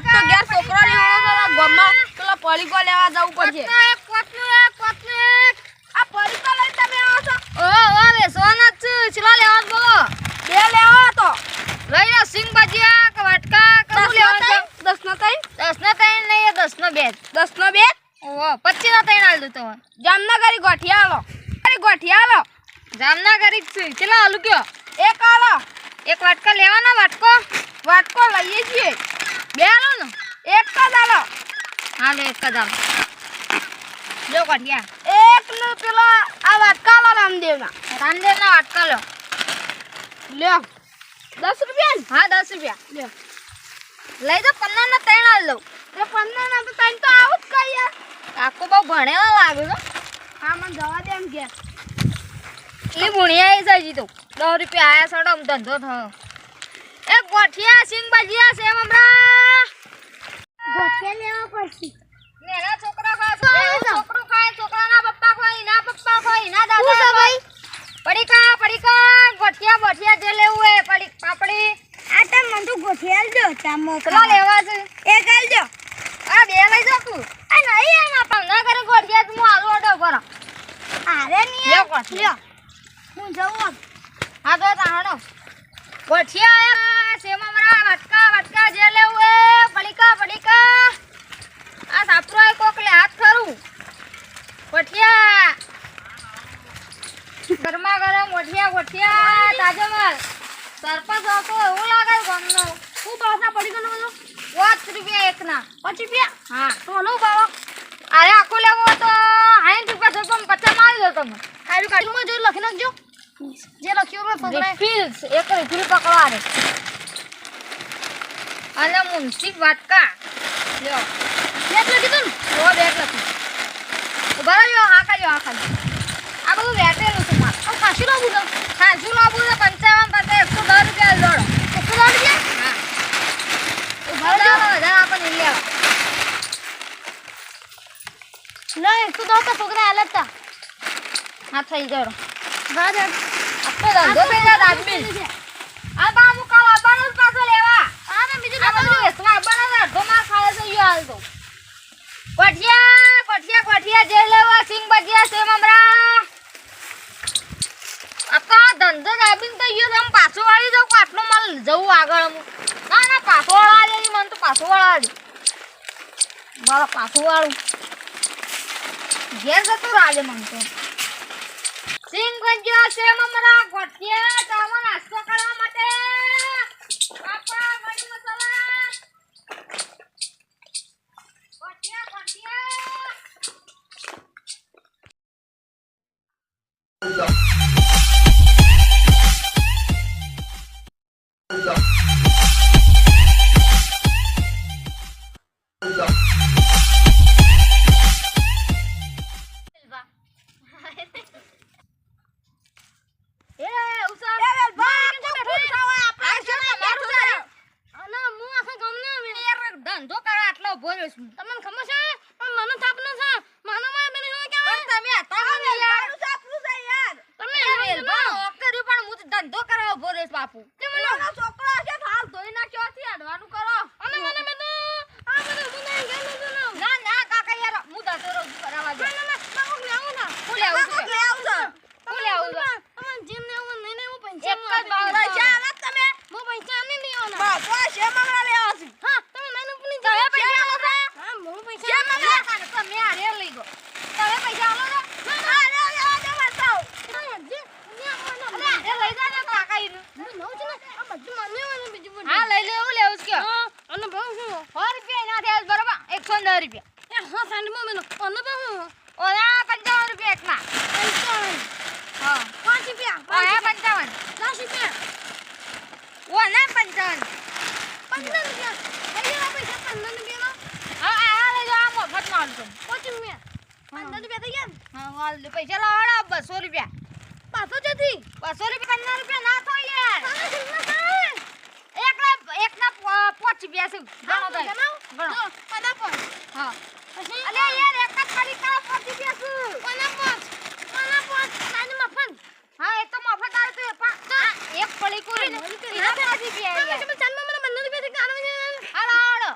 તો ઘેર છોકરો લેવાનો છે ગોમાં પેલા પડીકો લેવા જવું પડશે આ પડીકો લઈ તમે આવો છો ઓ વેસવાના જ ચલા લેવા બોલો બે લેવા તો લઈ લો સિંગ ભજીયા કે વાટકા કે શું લેવાનું 10 નો 3 10 નો 3 નહીં 10 નો 2 10 નો 2 ઓ 25 નો 3 આલ દો તો જામનગરી ગોઠિયા આલો જામનગરી છે ચલા આલુ કયો એક આલો એક વાટકા લેવાનો વાટકો લઈએ છીએ બે આલો ને એક જ આલો હા લે એક જ આલો લો કાઠિયા એક નો પેલો આ વાટકા આલો રામદેવના વાટકા લો લ્યો 10 રૂપિયા હા 10 રૂપિયા લ્યો લઈ દો 15 નો 3 આલ દો એ 15 ના તો તને તો આવું જ કહીએ કાકો બહુ ભણેલા લાગે છો હા મને જવા દે એમ કે ઈ ભણ્યા છે જી તો 10 રૂપિયા આયા સડો ધંધો થયો એક ગોઠિયા સિંગ ભજીયા છે મમરા ગોઠિયા લેવા પડશે નેના છોકરા ખાય છોકરો ખાય છોકરાના પપ્પા ખાય ના પપ્પા ખાય ના દાદા ખાય પડીકા ગોઠિયા જે લેવું હે પાપડી આ તો મને તો ગોઠિયા આલજો ચામો કેટલા લેવા છે એક આલજો આ બે લઈ જા તું આ નહીં એના પંગા કરે ગોઠિયા તું આલુ ઓડો કરો અરે ની લ્યો ગોઠિયા હું જવું હા તો તાણો ગોઠિયા આયા છે મમરા વાટકા જે લેવું હે પડીકા આ સાપરો કોકલે હાથ કરું ગોઠિયા ગરમા ગરમ ગોઠિયા તાજો માલ સરપંચ હતો એવું લાગે ગામનો હું પાછા પડી ગયો બધો 5 રૂપિયા એકના 5 રૂપિયા હા તો લો બાવા અરે આખો લેવો તો 60 રૂપિયા થતો 50 મારી દો તમે આયુ કાઢીમાં જોઈ લખી નાખજો જે લખ્યું હોય પકડાય ફીલ્સ એક રીફિલ પકડવાને અને મુંશી વાટકા લ્યો બેટ લખી દો ને ઓ બેટ લખી ઉભા રહ્યો હા કાજો આ બધું બેઠેલું છે માર આ ખાસી લાવું તો ખાસું લાવવું છે 55 50 110 રૂપિયા દોડો 110 રૂપિયા હા ઉભા રહ્યો આપણને લેવા ના 110 તો છોકરા હાલત હા થઈ ગયો હા દે આપો ધંધો પેલા આદમી આ બાબુ કાલ આવવાનો પાછો લેવા આ ને બીજું આ બધું વેચવા આવવાનો અડધો માં ખાય છે યો હાલ તો ગોઠિયા જે લેવા સિંગ ભજીયા છે મમરા આપા ધંધો દાબીન તો યો તમ પાછો વાળી દઉં આટલો માલ જવું આગળ હું ના પાછો વાળા દે મને તો પાછો વાળા દે મારા પાછો વાળું ઘેર જતું રાજે મને તો સિંગ ભજીયા છે મમરા ગોઠિયા ચાવો નાસ્તો કરવા માટે આપા ગળી મસાલા ગોઠિયા ધંધો કરો આટલો બોલ્યો છું તમને ખબર છે મને થાપનો છે મને માં બેને શું કહેવાય તમે હતા મને યાર થાપનું છે યાર તમે કર્યું પણ હું ધંધો કરવા ઉભો રહીશ બાપુ તે મને છોકરો છે હાલ ધોઈ નાખ્યો છે અડવાનું કરો અને મને મે તો આ બધું સુનાઈ ગયું ના કાકા યાર હું ધંધો રોજ કરાવવા દે ના હું લેવું ના હું લેવું છું તમે જેમ લેવું નહીં હું પૈસા એક જ ભાવ પૈસા આલે તમે હું પૈસા નહીં લેવાના બસ છે મારા લેવા છે હા તમે મને ઉપની તમે પૈસા આલો છો હા હું પૈસા આલે તમે હારે લઈ ગયો તમે પૈસા આલો છો ના લેવા દે બતાવ એ લઈ જા ને કાકા ઈનું હું લઉં છું ને આ બધું મને અને બીજું બધું હા લઈ લેવું લેવું છે હા અને ભાવ શું 100 રૂપિયા ના થયા બરાબર 110 રૂપિયા એ હા સાંડ માં મેલો અને ભાવ ઓલા 55 રૂપિયા એકના 55 હા 5 રૂપિયા ઓયા 55 10 રૂપિયા ઓના 55 15 રૂપિયા લઈ લેવા પૈસા 15 રૂપિયા હા આ લઈ જા મફત માલ તો 5 રૂપિયા 15 રૂપિયા થઈ ગયા હા હાલ દે પૈસા લાવડા 200 રૂપિયા પાછો જતી 200 રૂપિયા 15 રૂપિયા ના થાય યાર એકના 5 રૂપિયા છે ગણો તો ગણો હા અલે યાર એક જ કરી કા 5 રૂપિયા છે હા એ તો મફત આવે તો એક પડી કોઈ ને એના 5 રૂપિયા યાર તમે ચાંદમાં મને 15 રૂપિયા થી કાઢો હાલ આવડો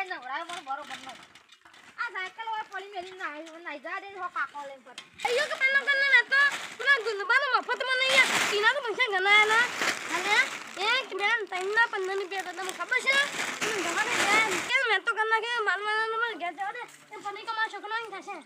નવડાવે પણ બરોબર નો આ સાયકલ હોય પડી મેલી નાઈ જા દે હો કાકો લઈને પર અయ్యో કે પેલો કને ના તો પેલા ગુલબાનો મફતમાં નહીં યાર તીના તો પૈસા ગણાયા ના અને એક બેન તૈના 15 રૂપિયા તો તમને ખબર છે ગમાને બેન કે મેં તો કરના કે મારવાના મને ઘેર જવા દે એ પની કમા છોકરો અહીં થશે